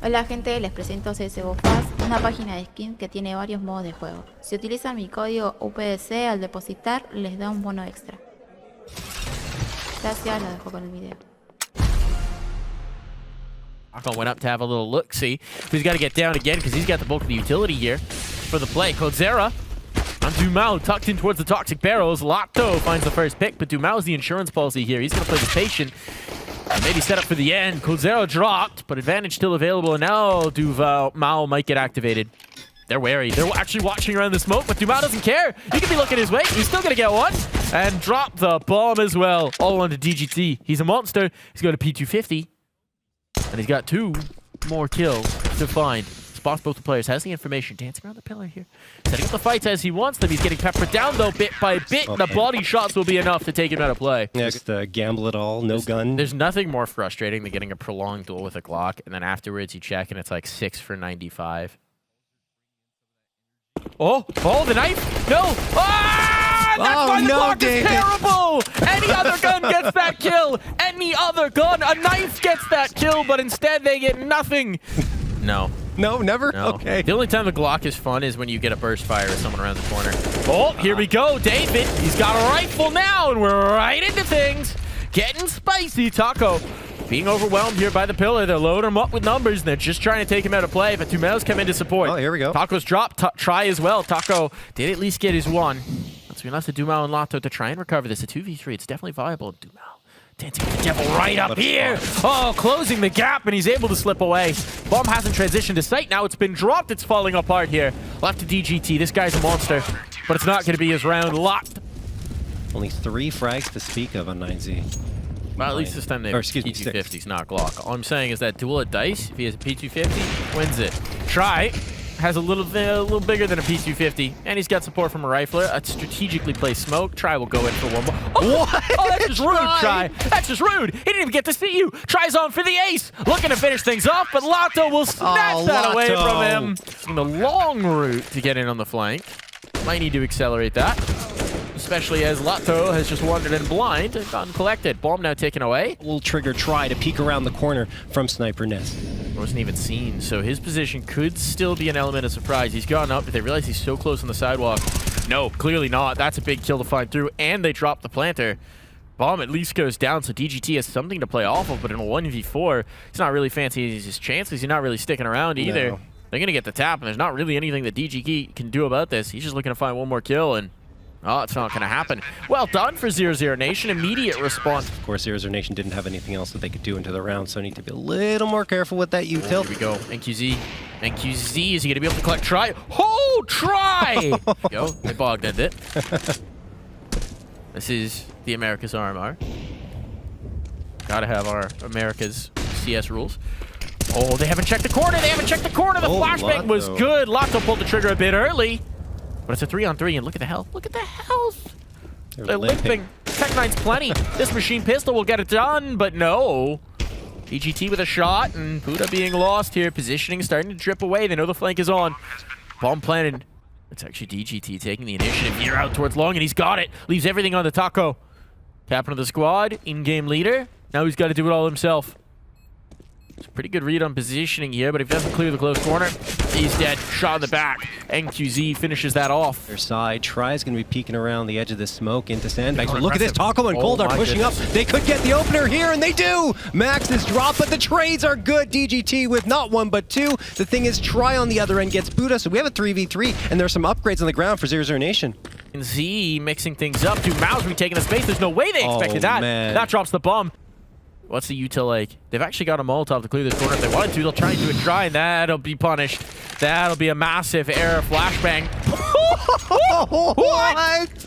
Hola gente, les presento CSGOFAST, una página de skin que tiene varios modos de juego. Si utilizan mi código UPDC al depositar, les da un bono extra. Gracias, lo dejo con el video. Went up to have a little look-see. He's got to get down again because he's got the bulk of the utility here for the play. Codzera on Dumao, tucked in towards the toxic barrels. Lotto finds the first pick, but Dumao's the insurance policy here. He's going to play the patient. Maybe set up for the end. Codzera dropped, but advantage still available. And now Dumao might get activated. They're wary. They're actually watching around the smoke, but Dumao doesn't care. He could be looking his way. He's still going to get one. And drop the bomb as well. All onto DGT. He's a monster. He's got a P250. And he's got 2 more kills to find. Spots both the players. Has the information. Dancing around the pillar here. Setting up the fights as he wants them. He's getting peppered down, though, bit by bit. Okay. The body shots will be enough to take him out of play. Next, gamble it all. No gun. There's nothing more frustrating than getting a prolonged duel with a Glock, and then afterwards you check, and it's like 6 for 95. Oh, the knife. No. That's why the Glock is terrible! Any other gun gets that kill! Any other gun, a knife gets that kill, but instead they get nothing! No. No, never? No. Okay. The only time the Glock is fun is when you get a burst fire with someone around the corner. Oh, here we go, David! He's got a rifle now, and we're right into things! Getting spicy, Taco. Being overwhelmed here by the pillar. They're loading him up with numbers, and they're just trying to take him out of play, but Tumeo's come in to support. Oh, here we go. Taco's dropped. Try as well. Taco did at least get his one. So we lost to Dumao and Lotto to try and recover this. A 2v3. It's definitely viable. Dumao dancing with the devil right up here. Oh, closing the gap, and he's able to slip away. Bomb hasn't transitioned to sight. Now it's been dropped. It's falling apart here. Left to DGT. This guy's a monster, but it's not going to be his round. Locked. Only 3 frags to speak of on 9Z. Well, at least this time they have P250s, not Glock. All I'm saying is that duel at dice, if he has a P250, wins it. Try has a little bigger than a P250, and he's got support from a rifler. A strategically placed smoke. Try will go in for one more. Oh, what? Oh, that's just rude, Try. That's just rude. He didn't even get to see you. Try's on for the ace. Looking to finish things off, but Lotto will snatch that away from him. In the long route to get in on the flank. Might need to accelerate that. Especially as Lotto has just wandered in blind and gotten collected. Bomb now taken away. Will trigger Try to peek around the corner from Sniper Nest. Wasn't even seen, so his position could still be an element of surprise. He's gotten up, but they realize he's so close on the sidewalk. No, clearly not. That's a big kill to find through, and they drop the planter. Bomb at least goes down, so DGT has something to play off of, but in a 1v4, he's not really fancying his chances. He's not really sticking around either. No. They're going to get the tap, and there's not really anything that DGT can do about this. He's just looking to find one more kill, and oh, it's not going to happen. Well done for 00Nation. Immediate response. Of course, 00Nation didn't have anything else that they could do into the round, so need to be a little more careful with that util. Here we go. NQZ. NQZ, is he going to be able to collect Try? Oh, Try! There we go. They bogged it. This is the America's RMR. Gotta have our America's CS rules. Oh, they haven't checked the corner. They haven't checked the corner. The flashbang was good. Lotto pulled the trigger a bit early. But it's a 3-on-3, and look at the health. Look at the health. They're limping. Tech 9's plenty. This machine pistol will get it done, but no. DGT with a shot, and Buddha being lost here. Positioning starting to drip away. They know the flank is on. Bomb planted. It's actually DGT taking the initiative here out towards long, and he's got it. Leaves everything on the Taco. Captain of the squad, in-game leader. Now he's got to do it all himself. It's a pretty good read on positioning here, but if he doesn't clear the close corner, he's dead. Shot in the back. NQZ finishes that off. Their side. Try's going to be peeking around the edge of the smoke into sandbags. But look at this. Taco and Cold are pushing up. They could get the opener here, and they do. Max is dropped, but the trades are good. DGT with not 1, but 2. The thing is, Try on the other end gets Buddha, so we have a 3v3, and there's some upgrades on the ground for 00Nation. Z mixing things up. Dumao's retaking the space. There's no way they expected that. Man. That drops the bomb. What's the util like? They've actually got a Molotov to clear this corner if they wanted to. They'll try and do a try, and that'll be punished. That'll be a massive error flashbang.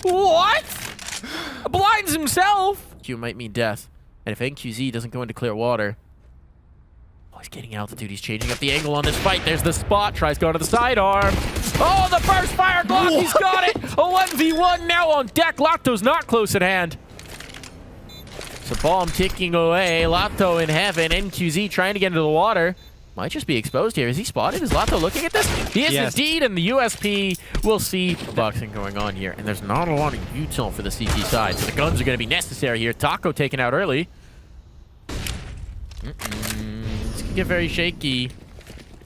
What? Blinds himself. Q might mean death. And if NQZ doesn't go into clear water, oh, he's getting altitude. He's changing up the angle on this fight. There's the spot. Tries going to the sidearm. Oh, the first fire Glock. He's got it. A 1v1 now on deck. Lotto's not close at hand. So bomb ticking away. Lotto in heaven. NQZ trying to get into the water. Might just be exposed here. Is he spotted? Is Lotto looking at this? He is indeed, and the USP will see boxing going on here. And there's not a lot of util for the CT side, so the guns are going to be necessary here. Taco taken out early. It's going to get very shaky.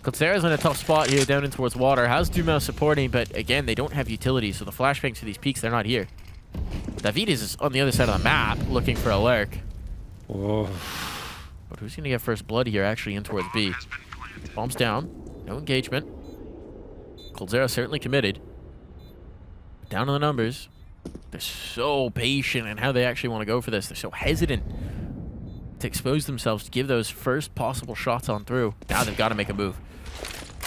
Coldzera's in a tough spot here down in towards water. How's Dumel supporting? But again, they don't have utility, so the flashbangs for these peaks, they're not here. David is on the other side of the map looking for a lurk. Whoa. But who's going to get first blood here actually in towards B? Bombs down. No engagement. Coldzera certainly committed. Down to the numbers. They're so patient in how they actually want to go for this. They're so hesitant to expose themselves to give those first possible shots on through. Now they've got to make a move.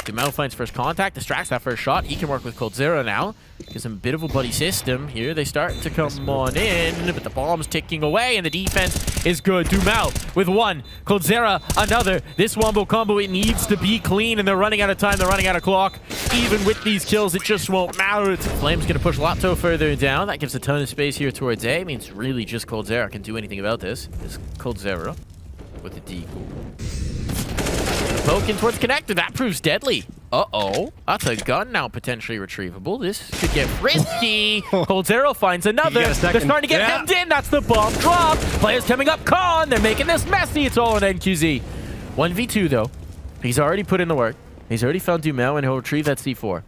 Dumel finds first contact, distracts that first shot. He can work with Coldzera now. Gives him a bit of a buddy system. Here they start to come on in, but the bomb's ticking away, and the defense is good. Dumel with one. Coldzera another. This wombo combo, it needs to be clean, and they're running out of time. They're running out of clock. Even with these kills, it just won't matter. Flame's going to push Lato further down. That gives a ton of space here towards A. It means really just Coldzera can do anything about this. It's Coldzera with the D. Poke in towards connected. That proves deadly. Uh-oh. That's a gun now potentially retrievable. This could get risky. Coldzera finds another. They're starting to get hemmed in. That's the bomb drop. Players coming up. Con. They're making this messy. It's all on NQZ. 1v2 though. He's already put in the work. He's already found Dumel, and he'll retrieve that C4.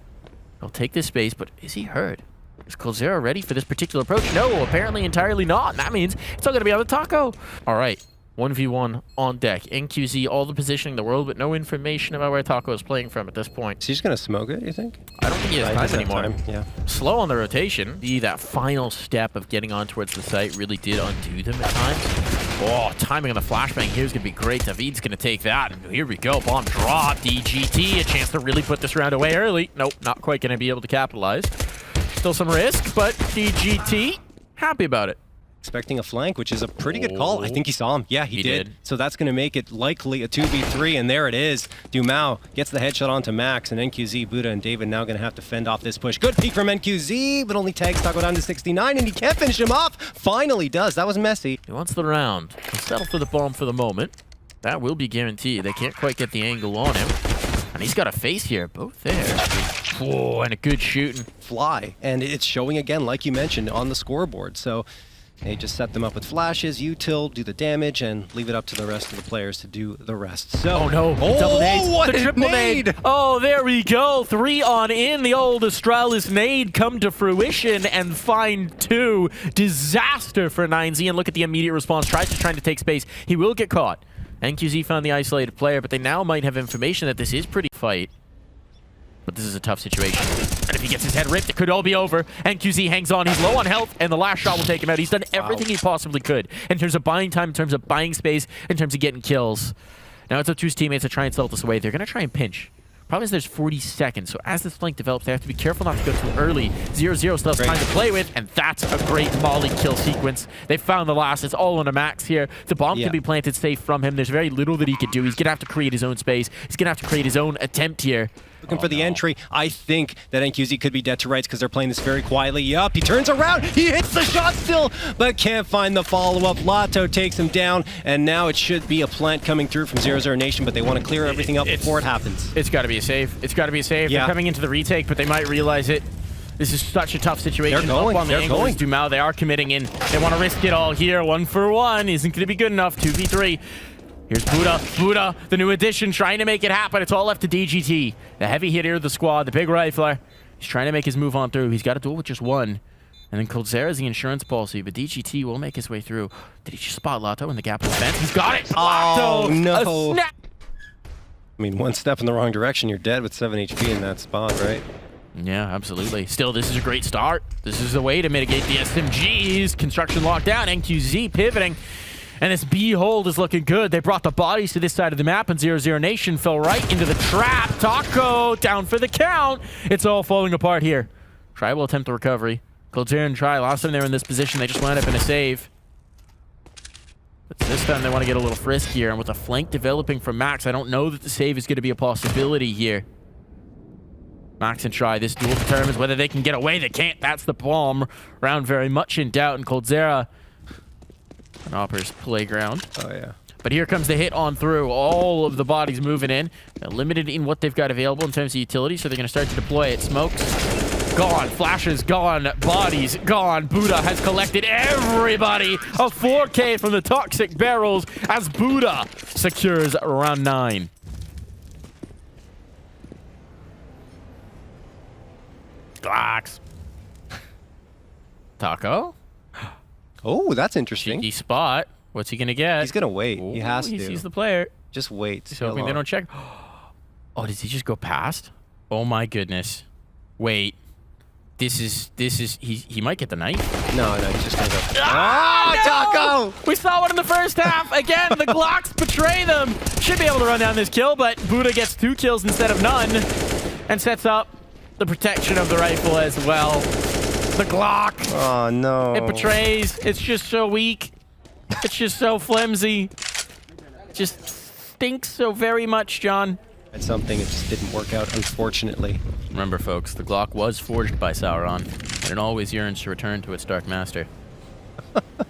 He'll take this space, but is he hurt? Is Coldzera ready for this particular approach? No, apparently entirely not. And that means it's all going to be on the taco. All right. 1v1 on deck. NQZ, all the positioning in the world, but no information about where Taco is playing from at this point. Is he just going to smoke it, you think? I don't think he has time anymore. Yeah. Slow on the rotation. That final step of getting on towards the site really did undo them at times. Oh, timing on the flashbang here is going to be great. David's going to take that. And here we go. Bomb drop. DGT, a chance to really put this round away early. Nope, not quite going to be able to capitalize. Still some risk, but DGT, happy about it. Expecting a flank, which is a pretty good call. I think he saw him. Yeah, he did. So that's going to make it likely a 2v3, and there it is. Dumel gets the headshot onto Max, and NQZ, Buddha, and David now going to have to fend off this push. Good peek from NQZ, but only tags Taco down to 69, and he can't finish him off. Finally does. That was messy. He wants the round. He'll settle for the bomb for the moment. That will be guaranteed. They can't quite get the angle on him. And he's got a face here. Both there. Whoa, and a good shooting. Fly. And it's showing again, like you mentioned, on the scoreboard. So they just set them up with flashes, util, do the damage, and leave it up to the rest of the players to do the rest. So, oh no, double nades. What the triple nade. Oh, there we go. 3 on in. The old Astralis nade come to fruition and find 2. Disaster for 9Z, and look at the immediate response. Tries to take space. He will get caught. NQZ found the isolated player, but they now might have information that this is pretty fight. But this is a tough situation. And if he gets his head ripped, it could all be over. NQZ hangs on. He's low on health, and the last shot will take him out. He's done everything he possibly could in terms of buying time, in terms of buying space, in terms of getting kills. Now it's up to his teammates to try and stealth this away. They're going to try and pinch. Problem is there's 40 seconds, so as this flank develops, they have to be careful not to go too early. 0-0 still has time to play with, and that's a great Molly kill sequence. They found the last. It's all on a Max here. The bomb can be planted safe from him. There's very little that he can do. He's going to have to create his own space. He's going to have to create his own attempt here. Looking for the entry. I think that NQZ could be dead to rights because they're playing this very quietly. Yup, he turns around. He hits the shot still, but can't find the follow-up. Lato takes him down, and now it should be a plant coming through from 00Nation, but they want to clear everything up before it happens. It's got to be a save. It's got to be a save. They're coming into the retake, but they might realize it. This is such a tough situation. They're going. Up on the angle is Dumel. They are committing in. They want to risk it all here. 1 for 1 isn't going to be good enough. 2v3. Here's Buddha. Buddha, the new addition, trying to make it happen. It's all left to DGT. The heavy hitter of the squad, the big rifler. He's trying to make his move on through. He's got to duel with just 1. And then Coldzera is the insurance policy, but DGT will make his way through. Did he just spot Lato in the gap of the fence? He's got it! Oh, Lato! no. I mean, 1 step in the wrong direction, you're dead with 7 HP in that spot, right? Yeah, absolutely. Still, this is a great start. This is a way to mitigate the SMGs. Construction locked down. NQZ pivoting. And this B hold is looking good. They brought the bodies to this side of the map, and 00Nation fell right into the trap. Taco down for the count. It's all falling apart here. Try will attempt the recovery. Coldzera and Try, last time they were in this position, they just wound up in a save. But this time they want to get a little friskier, and with a flank developing from Max, I don't know that the save is going to be a possibility here. Max and Try, this duel determines whether they can get away. They can't. That's the bomb. Round very much in doubt, and Coldzera an Opper's playground. Oh, yeah. But here comes the hit on through. All of the bodies moving in. They're limited in what they've got available in terms of utility, so they're going to start to deploy it. Smokes gone. Flashes gone. Bodies gone. Buddha has collected everybody. A 4K from the toxic barrels as Buddha secures round 9. Glocks. Taco? Oh, that's interesting. Cheeky spot. What's he gonna get? He's gonna wait. Ooh, he has to. He sees the player. Just wait. He's hoping they don't check. Oh, does he just go past? Oh my goodness. Wait. This is he might get the knife. No, he's just gonna go. Ah, no! Taco! We saw one in the first half. Again, the Glocks betray them. Should be able to run down this kill, but Buddha gets 2 kills instead of none and sets up the protection of the rifle as well. The Glock. Oh, no. It betrays. It's just so weak. It's just so flimsy. Just stinks so very much, John. It's something, it just didn't work out, unfortunately. Remember, folks, the Glock was forged by Sauron, and it always yearns to return to its dark master.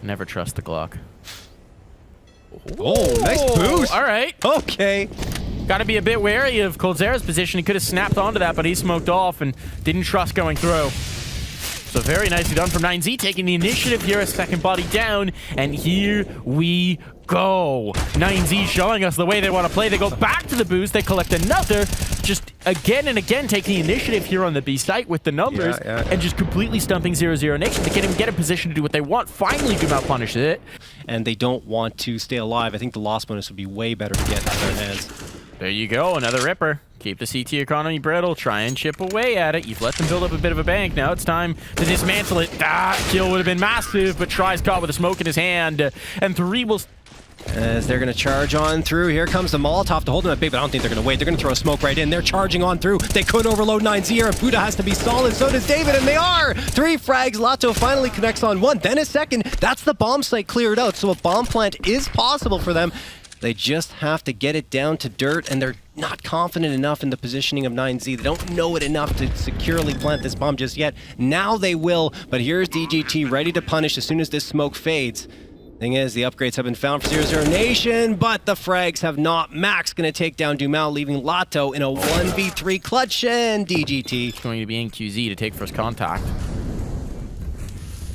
Never trust the Glock. Oh, nice boost. All right. Okay. Got to be a bit wary of Coldzera's position. He could have snapped onto that, but he smoked off and didn't trust going through. So very nicely done from 9Z, taking the initiative here, a second body down, and here we go. 9Z showing us the way they want to play. They go back to the boost, they collect another, just again and again taking the initiative here on the B site with the numbers, and just completely stumping 00Nation to get in position to do what they want. Finally, Dumao punishes it. And they don't want to stay alive. I think the loss bonus would be way better to get into their hands. There you go, another ripper. Keep the CT economy brittle, try and chip away at it. You've let them build up a bit of a bank. Now it's time to dismantle it. That kill would have been massive, but Try's caught with a smoke in his hand. And 3 will... As they're going to charge on through. Here comes the Molotov to hold them at bay, but I don't think they're going to wait. They're going to throw a smoke right in. They're charging on through. They could overload 9Z here, and Buddha has to be solid. So does David, and they are! 3 frags. Lato finally connects on 1, then a second. That's the bomb site cleared out, so a bomb plant is possible for them. They just have to get it down to dirt, and they're not confident enough in the positioning of 9Z. They don't know it enough to securely plant this bomb just yet. Now they will, but here's DGT ready to punish as soon as this smoke fades. Thing is, the upgrades have been found for 00Nation, but the frags have not. Max going to take down Dumao, leaving Lato in a 1v3 clutch, and DGT. It's going to be NQZ to take first contact.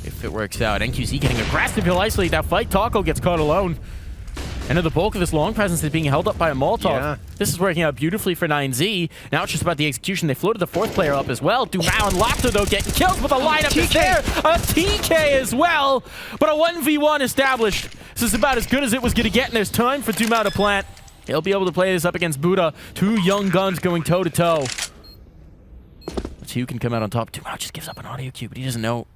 If it works out. NQZ getting aggressive. He'll isolate that fight. Taco gets caught alone. And the bulk of this long presence is being held up by a Molotov. Yeah. This is working out beautifully for 9Z. Now it's just about the execution. They floated the 4th player up as well. Dumao and Lato, though, getting kills with a lineup is there. A TK as well. But a 1v1 established. This is about as good as it was going to get, and there's time for Dumao to plant. He'll be able to play this up against Buddha. 2 young guns going toe-to-toe. But 2 can come out on top. Dumao just gives up an audio cue, but he doesn't know.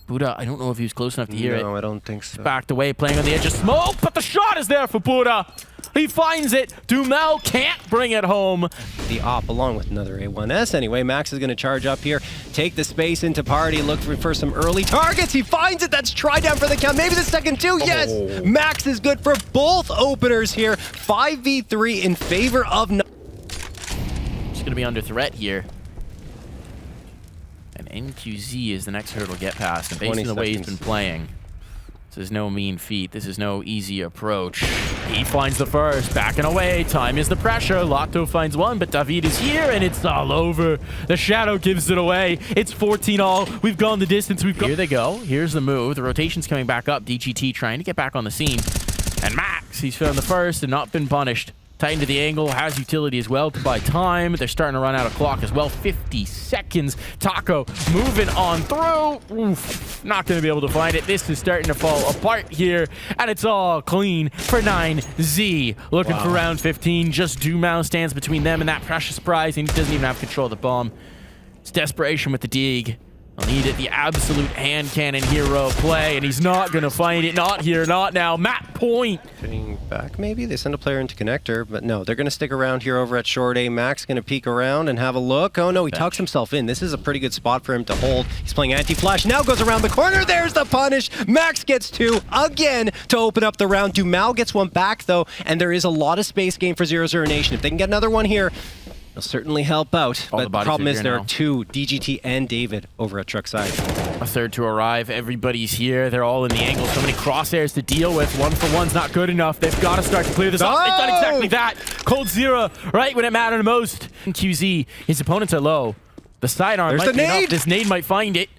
Buddha, I don't know if he was close enough to hear it. No, I don't think so. Backed away, playing on the edge of smoke, but the shot is there for Buddha. He finds it. Dumao can't bring it home. The op along with another A1S. Anyway, Max is going to charge up here, take the space into party, look for some early targets. He finds it. That's try down for the count. Maybe the second too. Yes, Max is good for both openers here. 5v3 in favor of... He's going to be under threat here. And NQZ is the next hurdle to get past. And based on the way he's been playing, this is no mean feat. This is no easy approach. He finds the first, backing away. Time is the pressure. Lato finds one, but David is here, and it's all over. The Shadow gives it away. It's 14-all. We've gone the distance. Here they go. Here's the move. The rotation's coming back up. DGT trying to get back on the scene. And Max, he's found the first and not been punished. Tight into the angle, has utility as well to buy time. They're starting to run out of clock as well. 50 seconds. Taco moving on through. Oof, not going to be able to find it. This is starting to fall apart here, and it's all clean for 9Z. Looking for round 15. Just Dumao stands between them and that precious prize, and he doesn't even have control of the bomb. It's desperation with the dig. I'll need it, the absolute hand cannon hero play, and he's not going to find it. Not here, not now. Map point. Getting back, maybe? They send a player into connector, but no, they're going to stick around here over at short A. Max going to peek around and have a look. Oh no, he tucks himself in. This is a pretty good spot for him to hold. He's playing anti-flash, now goes around the corner. There's the punish. Max gets 2 again to open up the round. Dumao gets 1 back though, and there is a lot of space gain for 00Nation. If they can get another one here, it'll certainly help out, but the problem is there are 2, DGT and David, over at truck side. A third to arrive. Everybody's here. They're all in the angle. So many crosshairs to deal with. 1-for-1's not good enough. They've got to start to clear this up. They've done exactly that. Coldzera, right when it mattered most. QZ, his opponents are low. The sidearm might be enough. This nade might find it.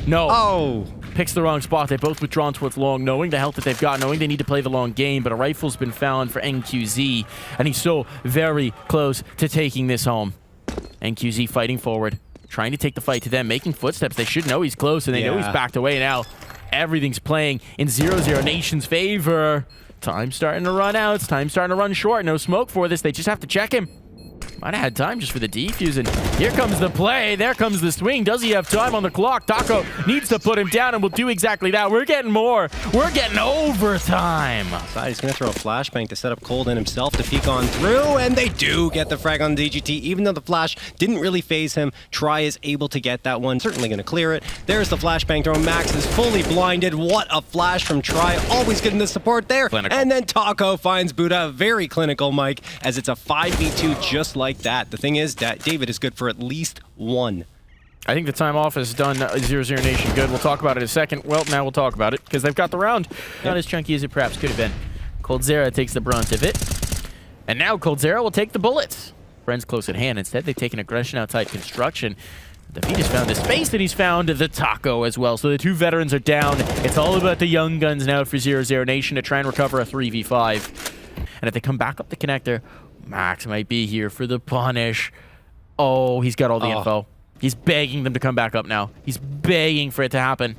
No. Oh. Picks the wrong spot. They've both withdrawn towards long, knowing the health that they've got, knowing they need to play the long game, but a rifle's been found for NQZ, and he's so very close to taking this home. NQZ fighting forward. trying to take the fight to them, making footsteps. They should know he's close, and they know he's backed away now. Everything's playing in 00Nation's favor. Time's starting to run out. Time's starting to run short. No smoke for this. They just have to check him. Might have had time just for the defuse, and here comes the play. There comes the swing. Does he have time on the clock? Taco needs to put him down, and will do exactly that. We're getting more. We're getting overtime. He's going to throw a flashbang to set up Cold in himself to peek on through, and they do get the frag on DGT, even though the flash didn't really phase him. Try is able to get that one. Certainly going to clear it. There's the flashbang throw. Max is fully blinded. What a flash from Try. Always getting the support there. Clinical. And then Taco finds Buddha. Very clinical, Mike, as it's a 5v2 just like that. The thing is that David is good for at least one. I think the time off has done 00Nation good. We'll talk about it in a second. Well, now we'll talk about it because they've got the round. Not as chunky as it perhaps could have been. coldzera takes the brunt of it. And now coldzera will take the bullets. Friends close at hand. Instead, they've taken aggression outside construction. Defeat has found the space, and he's found the Taco as well. So the two veterans are down. It's all about the young guns now for 00Nation to try and recover a 3v5. And if they come back up the connector, Max might be here for the punish. Oh, he's got all the info. He's begging them to come back up now. He's begging for it to happen.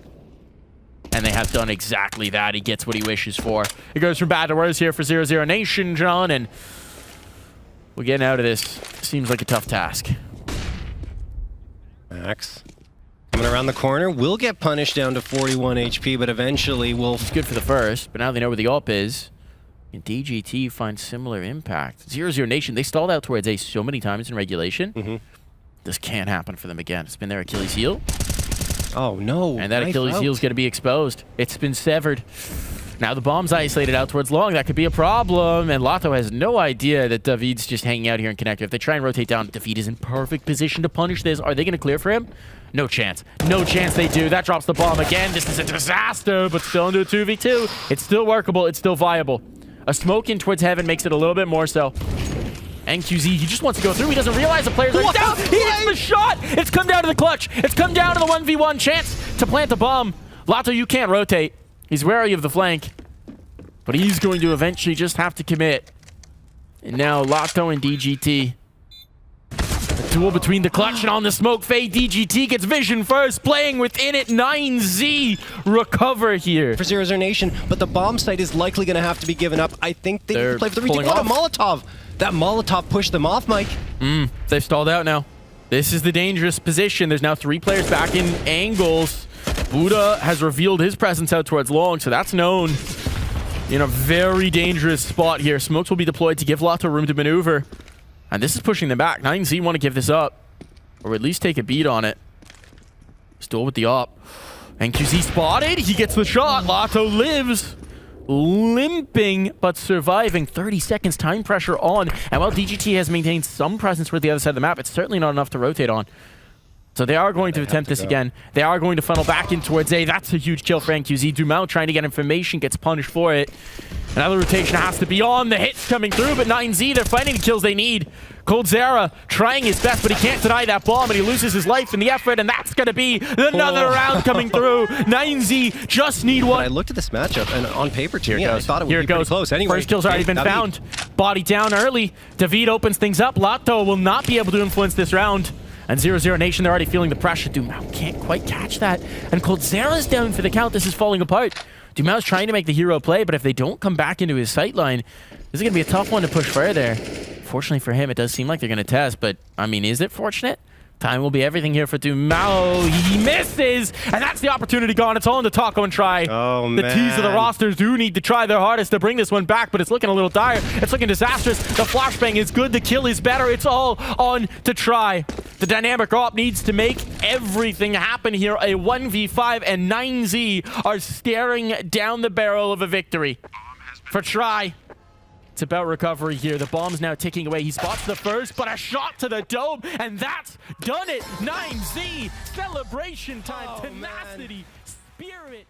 And they have done exactly that. He gets what he wishes for. It goes from bad to worse here for 00Nation, John, and we're getting out of this. Seems like a tough task. Max coming around the corner, will get punished down to 41 HP, but eventually will... It's good for the first, but now they know where the AWP is. And DGT finds similar impact. 00Nation, they stalled out towards Ace so many times in regulation. This can't happen for them again. It's been their Achilles heel. Oh, no. And that Achilles heel is going to be exposed. It's been severed. Now the bomb's isolated out towards long. That could be a problem. And Lato has no idea that David's just hanging out here in connector. If they try and rotate down, David is in perfect position to punish this. Are they going to clear for him? No chance. No chance they do. That drops the bomb again. This is a disaster, but still into a 2v2. It's still workable. It's still viable. A smoke in towards heaven makes it a little bit more so. NQZ, he just wants to go through. He doesn't realize the players are down. He hits the shot. It's come down to the clutch. It's come down to the 1v1 chance to plant the bomb. Lato, you can't rotate. He's wary of the flank. But he's going to eventually just have to commit. And now Lato and DGT. A duel between the clutch and on the smoke fade. DGT gets vision first, playing within it. 9Z recover here. For 00Nation, but the bomb site is likely going to have to be given up. I think they need to play for the retake. What a Molotov! That Molotov pushed them off, Mike. They've stalled out now. This is the dangerous position. There's now 3 players back in angles. Buddha has revealed his presence out towards long, so that's known. In a very dangerous spot here. Smokes will be deployed to give Lato room to maneuver. And this is pushing them back. 9Z want to give this up. Or at least take a beat on it. Still with the op. NQZ spotted. He gets the shot. Lato lives. Limping, but surviving. 30 seconds time pressure on. And while DGT has maintained some presence with the other side of the map, it's certainly not enough to rotate on. So they are going to attempt this again. They are going to funnel back in towards A. That's a huge kill for NQZ. Dumao trying to get information, gets punished for it. Another rotation has to be on. The hits coming through, but 9Z, they're finding the kills they need. coldzera trying his best, but he can't deny that bomb, and he loses his life in the effort, and that's going to be another round coming through. 9Z just need one. I looked at this matchup, and on paper, to me, I thought it would be pretty close. Anyway, first kill's already been found. Body down early. David opens things up. Lato will not be able to influence this round. And 00Nation, they're already feeling the pressure. Dumao can't quite catch that. And coldzera's down for the count. This is falling apart. Dumao's trying to make the hero play, but if they don't come back into his sight line, this is going to be a tough one to push further. Fortunately for him, it does seem like they're going to test, but, I mean, is it fortunate? Time will be everything here for Dumao. He misses, and that's the opportunity gone. It's all in the Taco and Try. Oh, man. The T's of the rosters do need to try their hardest to bring this one back, but it's looking a little dire. It's looking disastrous. The flashbang is good. The kill is better. It's all on to Try. The dynamic op needs to make everything happen here. A 1v5, and 9Z are staring down the barrel of a victory for Try. It's about recovery here. The bomb's now ticking away. He spots the first, but a shot to the dome, and that's done it. 9Z, celebration time, tenacity, spirit.